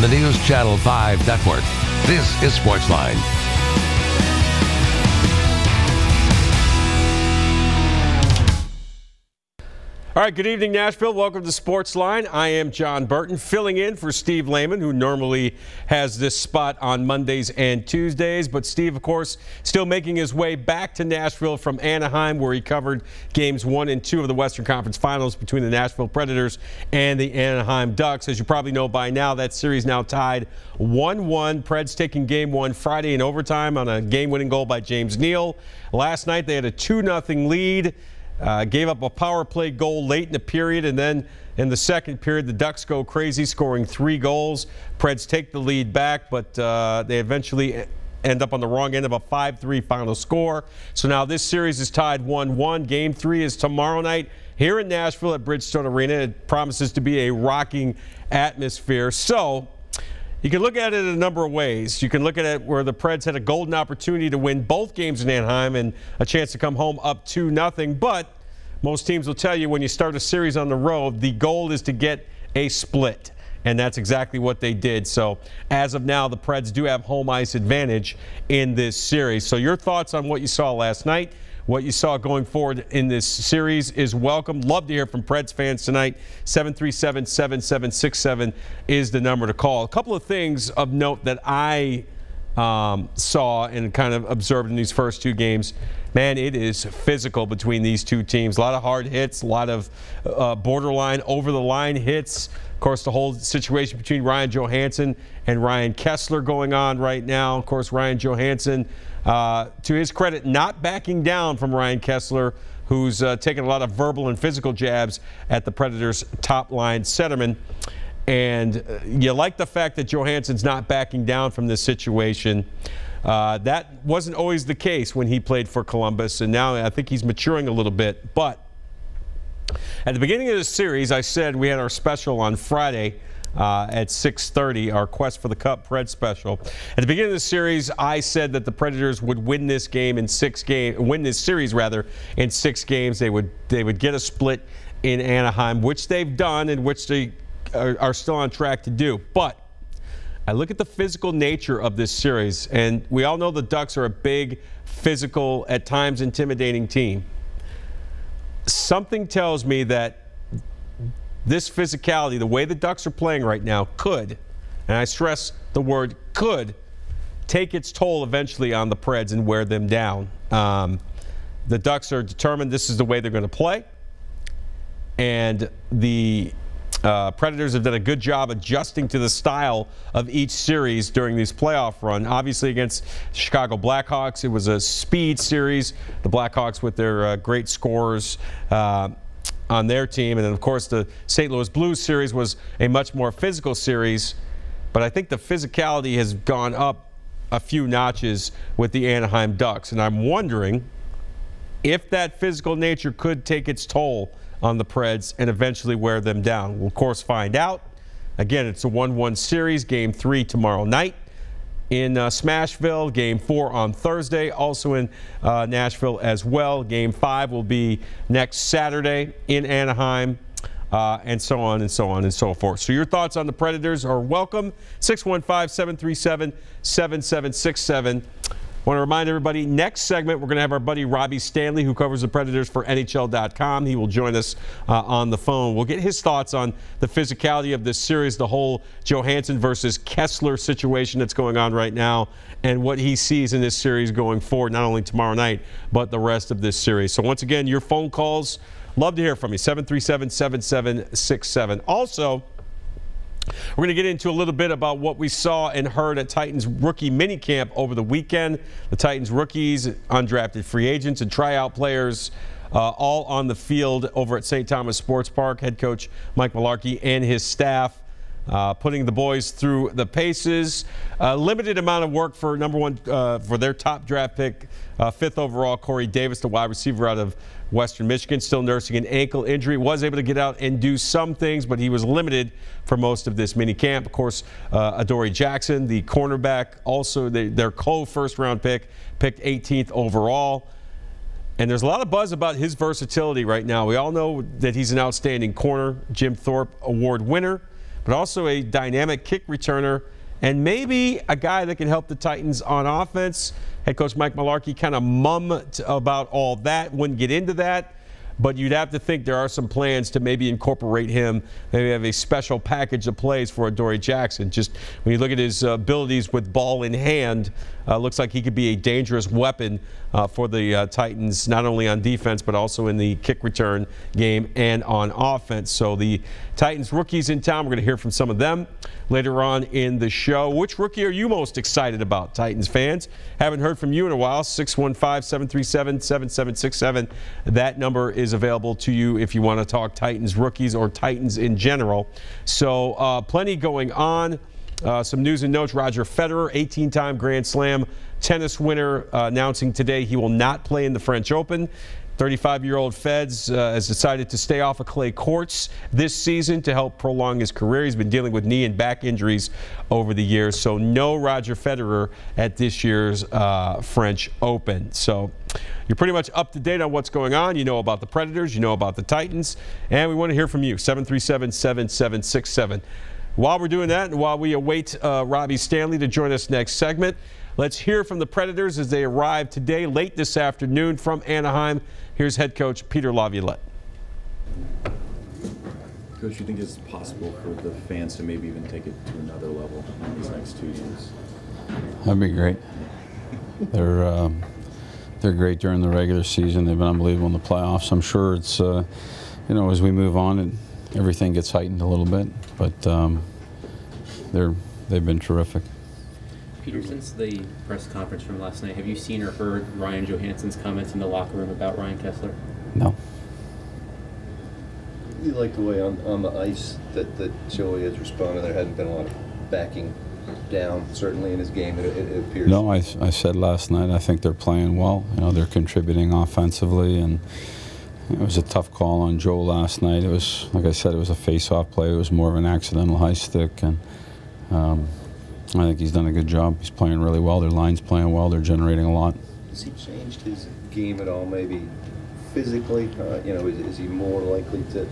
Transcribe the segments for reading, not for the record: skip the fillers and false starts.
the News Channel 5 network. This is SportsLine. All right, good evening, Nashville. Welcome to SportsLine. I am Jon Burton, filling in for Steve Lehman, who normally has this spot on Mondays and Tuesdays. But Steve, of course, still making his way back to Nashville from Anaheim, where he covered games 1 and 2 of the Western Conference Finals between the Nashville Predators and the Anaheim Ducks. As you probably know by now, that series now tied 1-1. Preds taking game 1 Friday in overtime on a game-winning goal by James Neal. Last night, they had a 2-0 lead. Gave up a power play goal late in the period, and then in the second period, the Ducks go crazy, scoring 3 goals. Preds take the lead back, but they eventually end up on the wrong end of a 5-3 final score. So now this series is tied 1-1. Game 3 is tomorrow night here in Nashville at Bridgestone Arena. It promises to be a rocking atmosphere. So you can look at it in a number of ways. You can look at it where the Preds had a golden opportunity to win both games in Anaheim and a chance to come home up 2-0. But most teams will tell you when you start a series on the road, the goal is to get a split. And that's exactly what they did. So as of now, the Preds do have home ice advantage in this series. So your thoughts on what you saw last night, what you saw going forward in this series is welcome. Love to hear from Preds fans tonight. 737-7767 is the number to call. A couple of things of note that I saw and kind of observed in these first 2 games. Man, it is physical between these 2 teams. A lot of hard hits, a lot of borderline, over-the-line hits. Of course, the whole situation between Ryan Johansson and Ryan Kessler going on right now. Of course, Ryan Johansson, to his credit, not backing down from Ryan Kessler, who's taking a lot of verbal and physical jabs at the Predators' top-line centerman. And you like the fact that Johansson's not backing down from this situation. That wasn't always the case when he played for Columbus, and now I think he's maturing a little bit. But at the beginning of the series, I said we had our special on Friday at 6:30, our Quest for the Cup Preds special. At the beginning of the series, I said that the Predators would win this game in 6 games, win this series rather in 6 games. They would get a split in Anaheim, which they've done and which they are still on track to do. But I look at the physical nature of this series, and we all know the Ducks are a big, physical, at times intimidating team. Something tells me that this physicality, the way the Ducks are playing right now, could, and I stress the word could, take its toll eventually on the Preds and wear them down. The Ducks are determined this is the way they're going to play, and the Predators have done a good job adjusting to the style of each series during this playoff run. Obviously against Chicago Blackhawks, it was a speed series. The Blackhawks with their great scorers on their team. And then, of course, the St. Louis Blues series was a much more physical series. But I think the physicality has gone up a few notches with the Anaheim Ducks. And I'm wondering if that physical nature could take its toll on the Preds and eventually wear them down. We'll, of course, find out. Again, it's a 1-1 series. Game 3 tomorrow night in Smashville. Game 4 on Thursday, also in Nashville as well. Game 5 will be next Saturday in Anaheim, and so on and so on and so forth. So your thoughts on the Predators are welcome. 615-737-7767. I want to remind everybody, next segment, we're going to have our buddy Robby Stanley, who covers the Predators for NHL.com. He will join us on the phone. We'll get his thoughts on the physicality of this series, the whole Johansson versus Kessler situation that's going on right now, and what he sees in this series going forward, not only tomorrow night, but the rest of this series. So once again, your phone calls, love to hear from you, 737-7767. Also, we're going to get into a little bit about what we saw and heard at Titans rookie minicamp over the weekend. The Titans rookies, undrafted free agents, and tryout players all on the field over at St. Thomas Sports Park. Head coach Mike Malarkey and his staff putting the boys through the paces. Limited amount of work for for their top draft pick, 5th overall, Corey Davis, the wide receiver out of Western Michigan, still nursing an ankle injury. Was able to get out and do some things, but he was limited for most of this mini camp. Of course, Adoree Jackson, the cornerback, also their co-first round pick, picked 18th overall. And there's a lot of buzz about his versatility right now. We all know that he's an outstanding corner, Jim Thorpe Award winner. but also a dynamic kick returner and maybe a guy that can help the Titans on offense. Head coach Mike Mularkey kind of mummed about all that, wouldn't get into that. But you'd have to think there are some plans to maybe incorporate him, maybe have a special package of plays for Adoree Jackson. Just when you look at his abilities with ball in hand, looks like he could be a dangerous weapon for the Titans, not only on defense but also in the kick return game and on offense. So the Titans rookies in town, we're going to hear from some of them later on in the show. Which rookie are you most excited about, Titans fans? Haven't heard from you in a while. 615-737-7767. That number is available to you if you want to talk Titans rookies or Titans in general. So plenty going on. Some news and notes. Roger Federer, 18-time Grand Slam tennis winner, announcing today he will not play in the French Open. 35-year-old Feds has decided to stay off of clay courts this season to help prolong his career. He's been dealing with knee and back injuries over the years, so no Roger Federer at this year's French Open. So you're pretty much up to date on what's going on. You know about the Predators, you know about the Titans, and we want to hear from you. 737-7767. While we're doing that and while we await Robby Stanley to join us next segment, let's hear from the Predators as they arrive today, late this afternoon from Anaheim. Here's head coach Peter Laviolette. Coach, you think it's possible for the fans to maybe even take it to another level in these next 2 years? That'd be great. They're great during the regular season. They've been unbelievable in the playoffs. I'm sure it's you know, as we move on and everything gets heightened a little bit, but they've been terrific. Peter, since the press conference from last night, have you seen or heard Ryan Johansson's comments in the locker room about Ryan Kesler? No. You like the way on the ice that Joey has responded. There hasn't been a lot of backing down, certainly in his game, it appears. No, I said last night I think they're playing well. You know, they're contributing offensively, and it was a tough call on Joe last night. It was, like I said, it was a face-off play. It was more of an accidental high stick, and I think he's done a good job. He's playing really well. Their line's playing well. They're generating a lot. Has he changed his game at all, maybe physically? You know, is he more likely to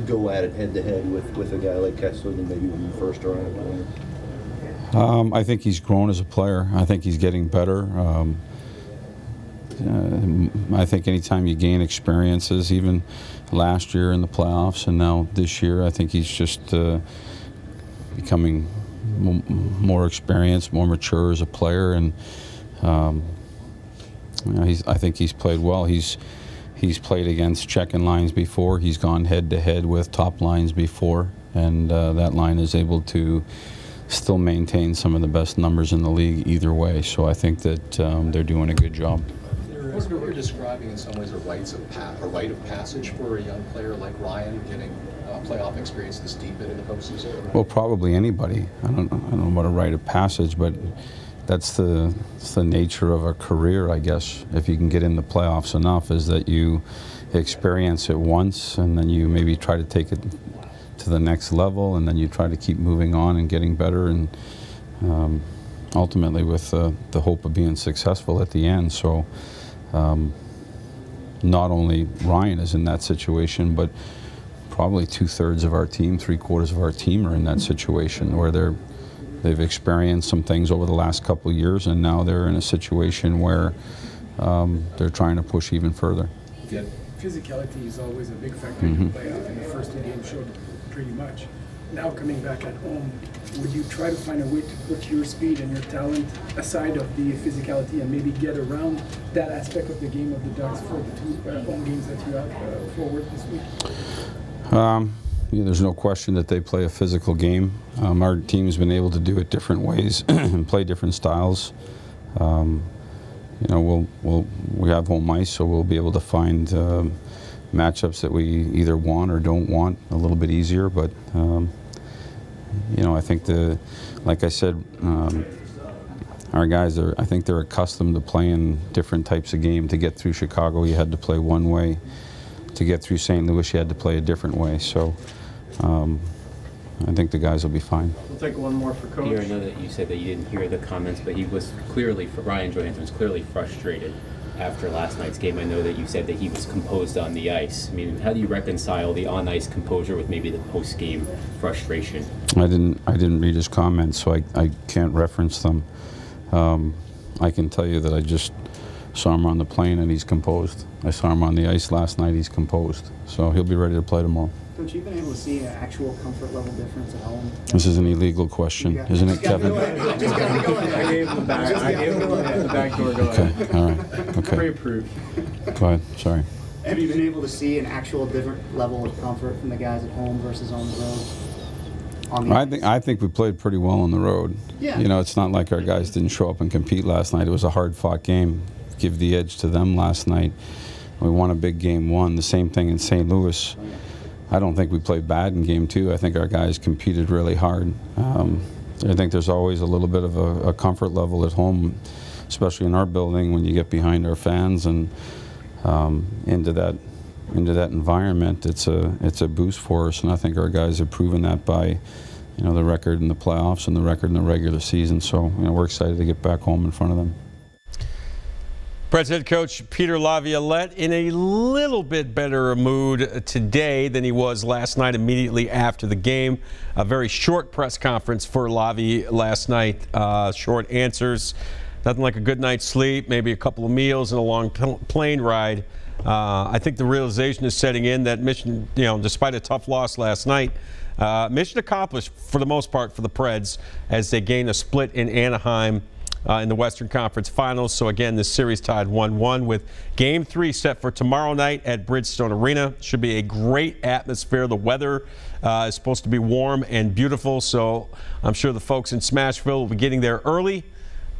go at it head-to-head with a guy like Kesler than maybe when you first are on it? I think he's grown as a player. I think he's getting better. I think anytime you gain experiences, even last year in the playoffs and now this year, I think he's just becoming more experienced, more mature as a player, and you know, I think he's played well. He's played against checking lines before. He's gone head-to-head with top lines before, and that line is able to still maintain some of the best numbers in the league either way. So I think that they're doing a good job. What you're describing in some ways a rite of passage for a young player like Ryan getting playoff experience this deep into the postseason? Well, probably anybody. I don't know about a rite of passage, but that's the nature of a career, I guess. If you can get in the playoffs enough, is that you experience it once, and then you maybe try to take it to the next level, and then you try to keep moving on and getting better, and ultimately with the hope of being successful at the end. So not only Ryan is in that situation, but probably 2/3 of our team, 3/4 of our team are in that situation where they've experienced some things over the last couple of years, and now they're in a situation where they're trying to push even further. Yeah, physicality is always a big factor in the playoff, and the first 2 games showed pretty much. Now coming back at home, would you try to find a way to put your speed and your talent aside of the physicality and maybe get around that aspect of the game of the Ducks for the 2 home games that you have forward this week? Yeah, there's no question that they play a physical game. Our team's been able to do it different ways and play different styles. You know, we have home ice, so we'll be able to find matchups that we either want or don't want a little bit easier. But you know, I think like I said, our guys I think they're accustomed to playing different types of game. To get through Chicago, you had to play one way. To get through St. Louis, you had to play a different way. So I think the guys will be fine. We'll take one more for Coach. Peter, I know that you said that you didn't hear the comments, but he was clearly, Ryan Johansson was clearly frustrated after last night's game. I know that you said that he was composed on the ice. I mean, how do you reconcile the on-ice composure with maybe the post-game frustration? I didn't read his comments, so I can't reference them. I can tell you that I just saw him on the plane and he's composed. I saw him on the ice last night, he's composed. So he'll be ready to play tomorrow. Coach, you've been able to see an actual comfort level difference at home? This is an illegal question, isn't it, Kevin? I gave him the back door. Go Okay, ahead. all right. Okay. Pre-approved. Go ahead, sorry. Have you been able to see an actual different level of comfort from the guys at home versus on the road? I think we played pretty well on the road. Yeah. You know, it's not like our guys didn't show up and compete last night. It was a hard-fought game. Give the edge to them last night. We won a big game one. The same thing in St. Louis. I don't think we played bad in game two. I think our guys competed really hard. I think there's always a little bit of a comfort level at home, especially in our building when you get behind our fans and into that environment. It's a boost for us, and I think our guys have proven that by, you know, the record in the playoffs and the record in the regular season. So, you know, we're excited to get back home in front of them. Preds head coach Peter Laviolette in a little bit better mood today than he was last night immediately after the game. A very short press conference for Lavi last night. Short answers. Nothing like a good night's sleep, maybe a couple of meals and a long plane ride. I think the realization is setting in that mission, you know, despite a tough loss last night, mission accomplished for the most part for the Preds as they gain a split in Anaheim in the Western Conference Finals. So again, this series tied 1-1 with Game 3 set for tomorrow night at Bridgestone Arena. Should be a great atmosphere. The weather is supposed to be warm and beautiful, so I'm sure the folks in Smashville will be getting there early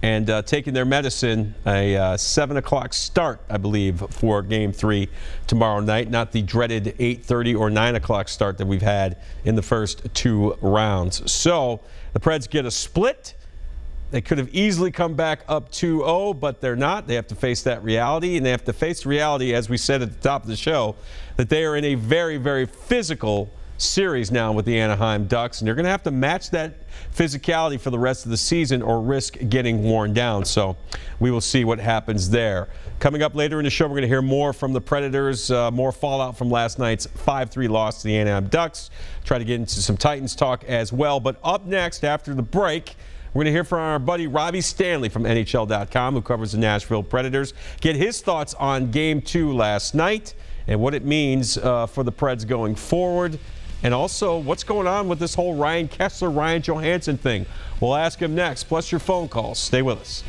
and taking their medicine. A 7 o'clock start, I believe, for Game 3 tomorrow night, not the dreaded 8:30 or 9 o'clock start that we've had in the first two rounds. So the Preds get a split. They could have easily come back up 2-0, but they're not. They have to face that reality, and they have to face the reality, as we said at the top of the show, that they are in a very, very physical series now with the Anaheim Ducks, and they're going to have to match that physicality for the rest of the season or risk getting worn down. So we will see what happens there. Coming up later in the show, we're going to hear more from the Predators, more fallout from last night's 5-3 loss to the Anaheim Ducks. Try to get into some Titans talk as well. But up next, after the break, we're going to hear from our buddy Robby Stanley from NHL.com, who covers the Nashville Predators. Get his thoughts on Game 2 last night and what it means for the Preds going forward. And also, what's going on with this whole Ryan Kesler, Ryan Johansson thing? We'll ask him next, plus your phone calls. Stay with us.